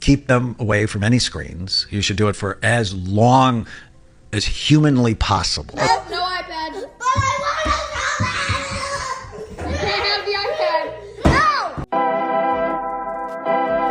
keep them away from any screens. You should do it for as long as humanly possible. No iPad. But I want to know. You can't have the iPad.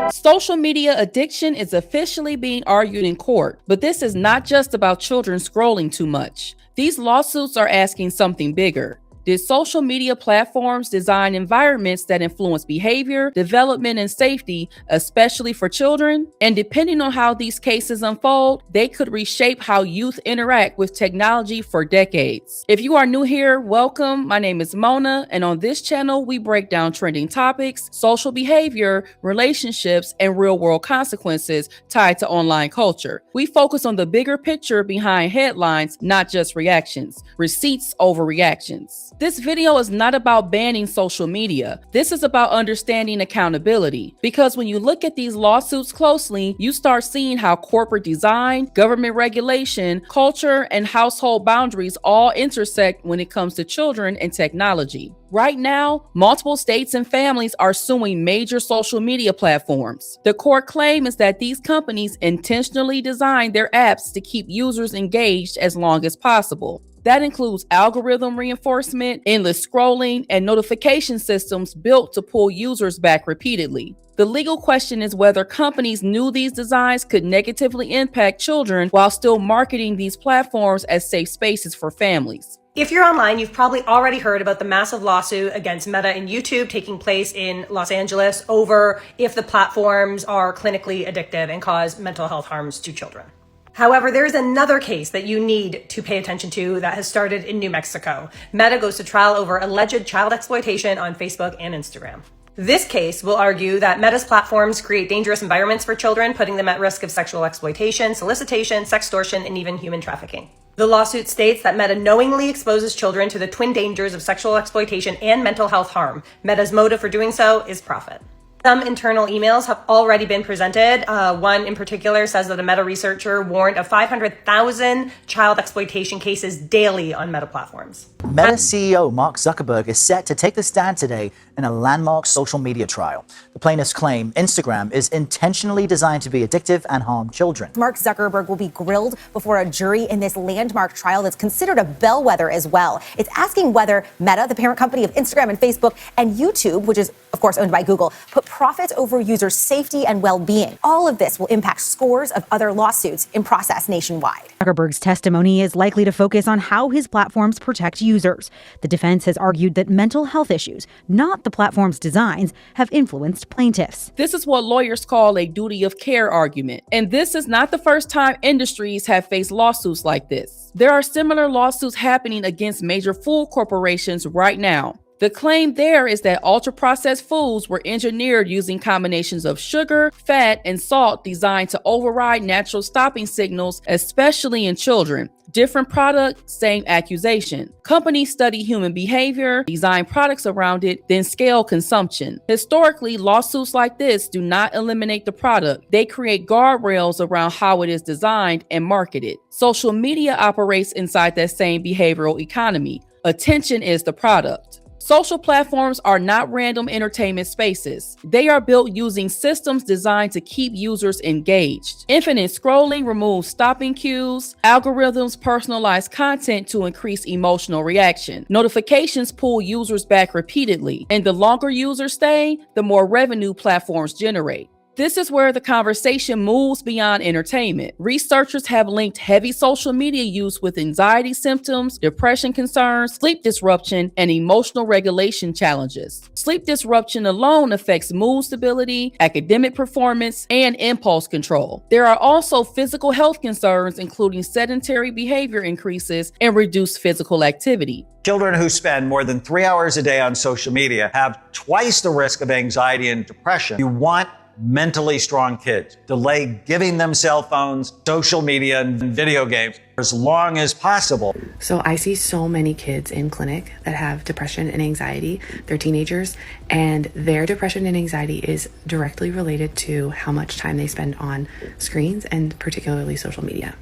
No! Social media addiction is officially being argued in court, but this is not just about children scrolling too much. These lawsuits are asking something bigger. Did social media platforms design environments that influence behavior, development, and safety, especially for children? And depending on how these cases unfold, they could reshape how youth interact with technology for decades. If you are new here, welcome. My name is Mona, and on this channel, we break down trending topics, social behavior, relationships, and real-world consequences tied to online culture. We focus on the bigger picture behind headlines, not just reactions. Receipts over reactions. This video is not about banning social media. This is about understanding accountability. Because when you look at these lawsuits closely, you start seeing how corporate design, government regulation, culture, and household boundaries all intersect when it comes to children and technology. Right now, multiple states and families are suing major social media platforms. The court claim is that these companies intentionally designed their apps to keep users engaged as long as possible. That includes algorithm reinforcement, endless scrolling, and notification systems built to pull users back repeatedly. The legal question is whether companies knew these designs could negatively impact children while still marketing these platforms as safe spaces for families. If you're online, you've probably already heard about the massive lawsuit against Meta and YouTube taking place in Los Angeles over if the platforms are clinically addictive and cause mental health harms to children. However, there is another case that you need to pay attention to that has started in New Mexico. Meta goes to trial over alleged child exploitation on Facebook and Instagram. This case will argue that Meta's platforms create dangerous environments for children, putting them at risk of sexual exploitation, solicitation, sextortion, and even human trafficking. The lawsuit states that Meta knowingly exposes children to the twin dangers of sexual exploitation and mental health harm. Meta's motive for doing so is profit. Some internal emails have already been presented. One in particular says that a Meta researcher warned of 500,000 child exploitation cases daily on Meta platforms. Meta CEO Mark Zuckerberg is set to take the stand today in a landmark social media trial. The plaintiffs claim Instagram is intentionally designed to be addictive and harm children. Mark Zuckerberg will be grilled before a jury in this landmark trial that's considered a bellwether as well. It's asking whether Meta, the parent company of Instagram and Facebook, and YouTube, which is of course owned by Google, put profits over users' safety and well-being. All of this will impact scores of other lawsuits in process nationwide. Zuckerberg's testimony is likely to focus on how his platforms protect users. The defense has argued that mental health issues, not the platform's designs, have influenced plaintiffs. This is what lawyers call a duty of care argument. And this is not the first time industries have faced lawsuits like this. There are similar lawsuits happening against major food corporations right now. The claim there is that ultra-processed foods were engineered using combinations of sugar, fat, and salt designed to override natural stopping signals, especially in children. Different product, same accusation. Companies study human behavior, design products around it, then scale consumption. Historically, lawsuits like this do not eliminate the product. They create guardrails around how it is designed and marketed. Social media operates inside that same behavioral economy. Attention is the product. Social platforms are not random entertainment spaces. They are built using systems designed to keep users engaged. Infinite scrolling removes stopping cues. Algorithms personalize content to increase emotional reaction. Notifications pull users back repeatedly. And the longer users stay, the more revenue platforms generate. This is where the conversation moves beyond entertainment. Researchers have linked heavy social media use with anxiety symptoms, depression concerns, sleep disruption, and emotional regulation challenges. Sleep disruption alone affects mood stability, academic performance, and impulse control. There are also physical health concerns, including sedentary behavior increases and reduced physical activity. Children who spend more than 3 hours a day on social media have twice the risk of anxiety and depression. You want mentally strong kids. Delay giving them cell phones, social media, and video games as long as possible. So I see so many kids in clinic that have depression and anxiety. They're teenagers, and their depression and anxiety is directly related to how much time they spend on screens and particularly social media.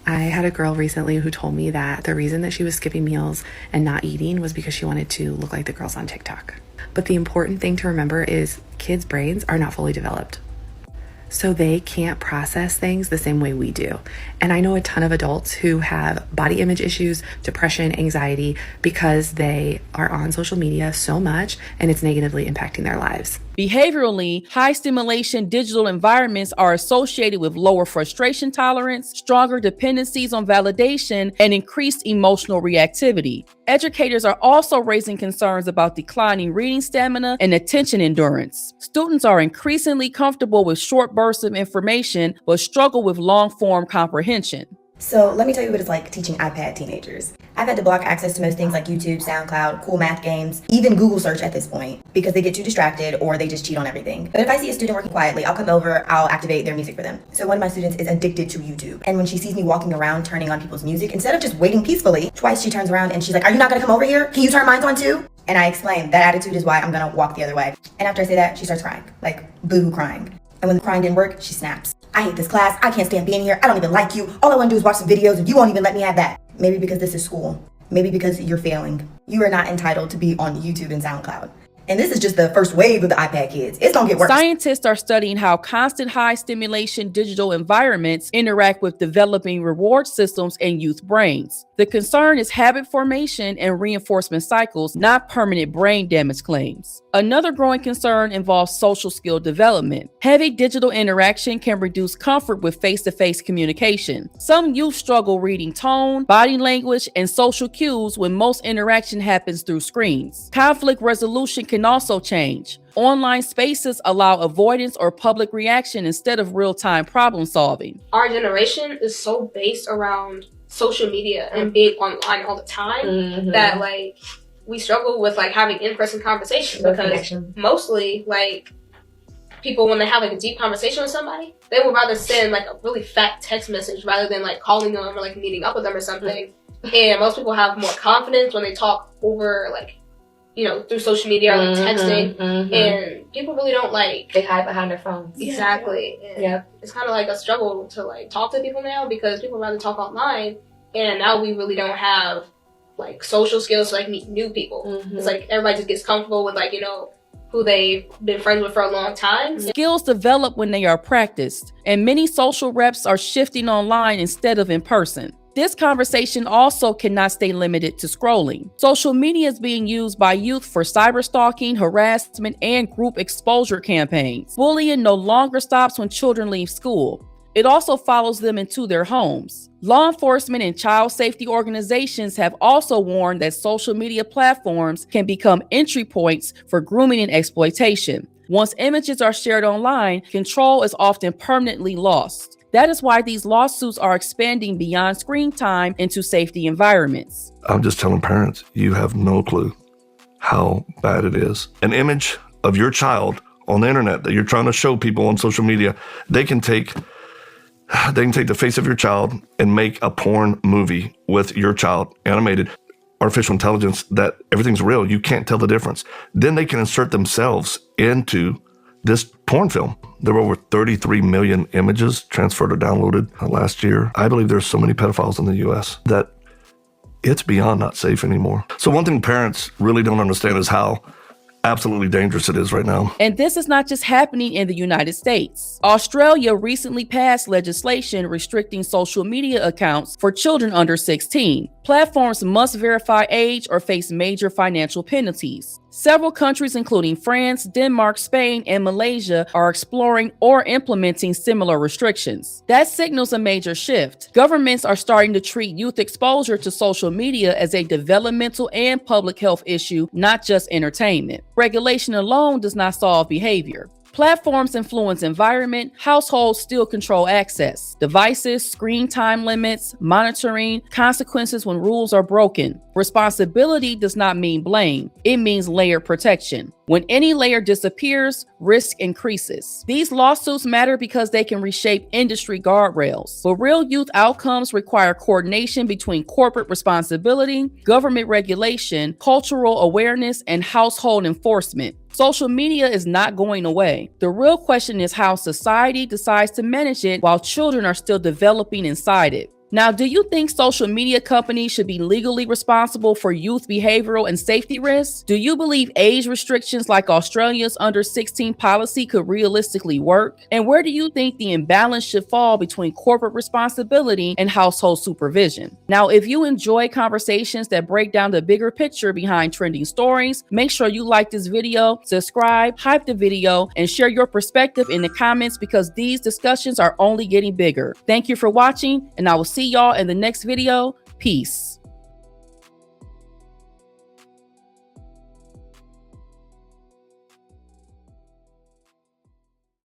I had a girl recently who told me that the reason that she was skipping meals and not eating was because she wanted to look like the girls on TikTok. But the important thing to remember is kids' brains are not fully developed. so they can't process things the same way we do. And I know a ton of adults who have body image issues, depression, anxiety, because they are on social media so much and it's negatively impacting their lives. Behaviorally, high stimulation digital environments are associated with lower frustration tolerance, stronger dependencies on validation, and increased emotional reactivity. Educators are also raising concerns about declining reading stamina and attention endurance. Students are increasingly comfortable with short bursts of information, but struggle with long-form comprehension. So let me tell you what it's like teaching iPad teenagers. I've had to block access to most things like YouTube, SoundCloud, cool math games, even Google search at this point, because they get too distracted or they just cheat on everything. But if I see a student working quietly, I'll come over, I'll activate their music for them. So one of my students is addicted to YouTube. And when she sees me walking around turning on people's music, instead of just waiting peacefully, twice she turns around and she's like, "Are you not gonna come over here? Can you turn mine on too?" And I explain that attitude is why I'm gonna walk the other way. And after I say that, she starts crying, like boo-hoo crying. And when the crying didn't work, she snaps. "I hate this class. I can't stand being here. I don't even like you. All I want to do is watch some videos and you won't even let me have that." Maybe because this is school. Maybe because you're failing. You are not entitled to be on YouTube and SoundCloud. And this is just the first wave of the iPad kids. It's gonna get worse. Scientists are studying how constant high stimulation digital environments interact with developing reward systems in youth brains. The concern is habit formation and reinforcement cycles, not permanent brain damage claims. Another growing concern involves social skill development. Heavy digital interaction can reduce comfort with face-to-face communication. Some youth struggle reading tone, body language, and social cues when most interaction happens through screens. Conflict resolution can also change. Online spaces allow avoidance or public reaction instead of real-time problem solving. Our generation is so based around social media and being online all the time that like we struggle with like having in-person conversations because mostly like people, when they have like a deep conversation with somebody, they would rather send like a really fat text message rather than like calling them or like meeting up with them or something. And most people have more confidence when they talk over like, you know, through social media or like texting, and people really don't like. They hide behind their phones. Exactly. Yeah. It's kind of like a struggle to like talk to people now because people rather talk online, and now we really don't have like social skills to like meet new people. It's like everybody just gets comfortable with like, you know, who they've been friends with for a long time. Skills develop when they are practiced, and many social reps are shifting online instead of in person. This conversation also cannot stay limited to scrolling. Social media is being used by youth for cyberstalking, harassment, and group exposure campaigns. Bullying no longer stops when children leave school. It also follows them into their homes. Law enforcement and child safety organizations have also warned that social media platforms can become entry points for grooming and exploitation. Once images are shared online, control is often permanently lost. That is why these lawsuits are expanding beyond screen time into safety environments. I'm just telling parents, you have no clue how bad it is. An image of your child on the internet that you're trying to show people on social media, they can take the face of your child and make a porn movie with your child, animated, artificial intelligence, that everything's real. You can't tell the difference. Then they can insert themselves into this porn film. There were over 33 million images transferred or downloaded last year. I believe there's so many pedophiles in the US that it's beyond not safe anymore. So one thing parents really don't understand is how absolutely dangerous it is right now. And this is not just happening in the United States. Australia recently passed legislation restricting social media accounts for children under 16. Platforms must verify age or face major financial penalties. Several countries, including France, Denmark, Spain, and Malaysia, are exploring or implementing similar restrictions. That signals a major shift. Governments are starting to treat youth exposure to social media as a developmental and public health issue, not just entertainment. Regulation alone does not solve behavior. Platforms influence environment, households still control access. Devices, screen time limits, monitoring, consequences when rules are broken. Responsibility does not mean blame. It means layered protection. When any layer disappears, risk increases. These lawsuits matter because they can reshape industry guardrails. But real youth outcomes require coordination between corporate responsibility, government regulation, cultural awareness, and household enforcement. Social media is not going away. The real question is how society decides to manage it while children are still developing inside it. Now, do you think social media companies should be legally responsible for youth behavioral and safety risks? Do you believe age restrictions like Australia's under 16 policy could realistically work? And where do you think the imbalance should fall between corporate responsibility and household supervision? Now, if you enjoy conversations that break down the bigger picture behind trending stories, make sure you like this video, subscribe, hype the video, and share your perspective in the comments because these discussions are only getting bigger. Thank you for watching, and I will see y'all in the next video. Peace.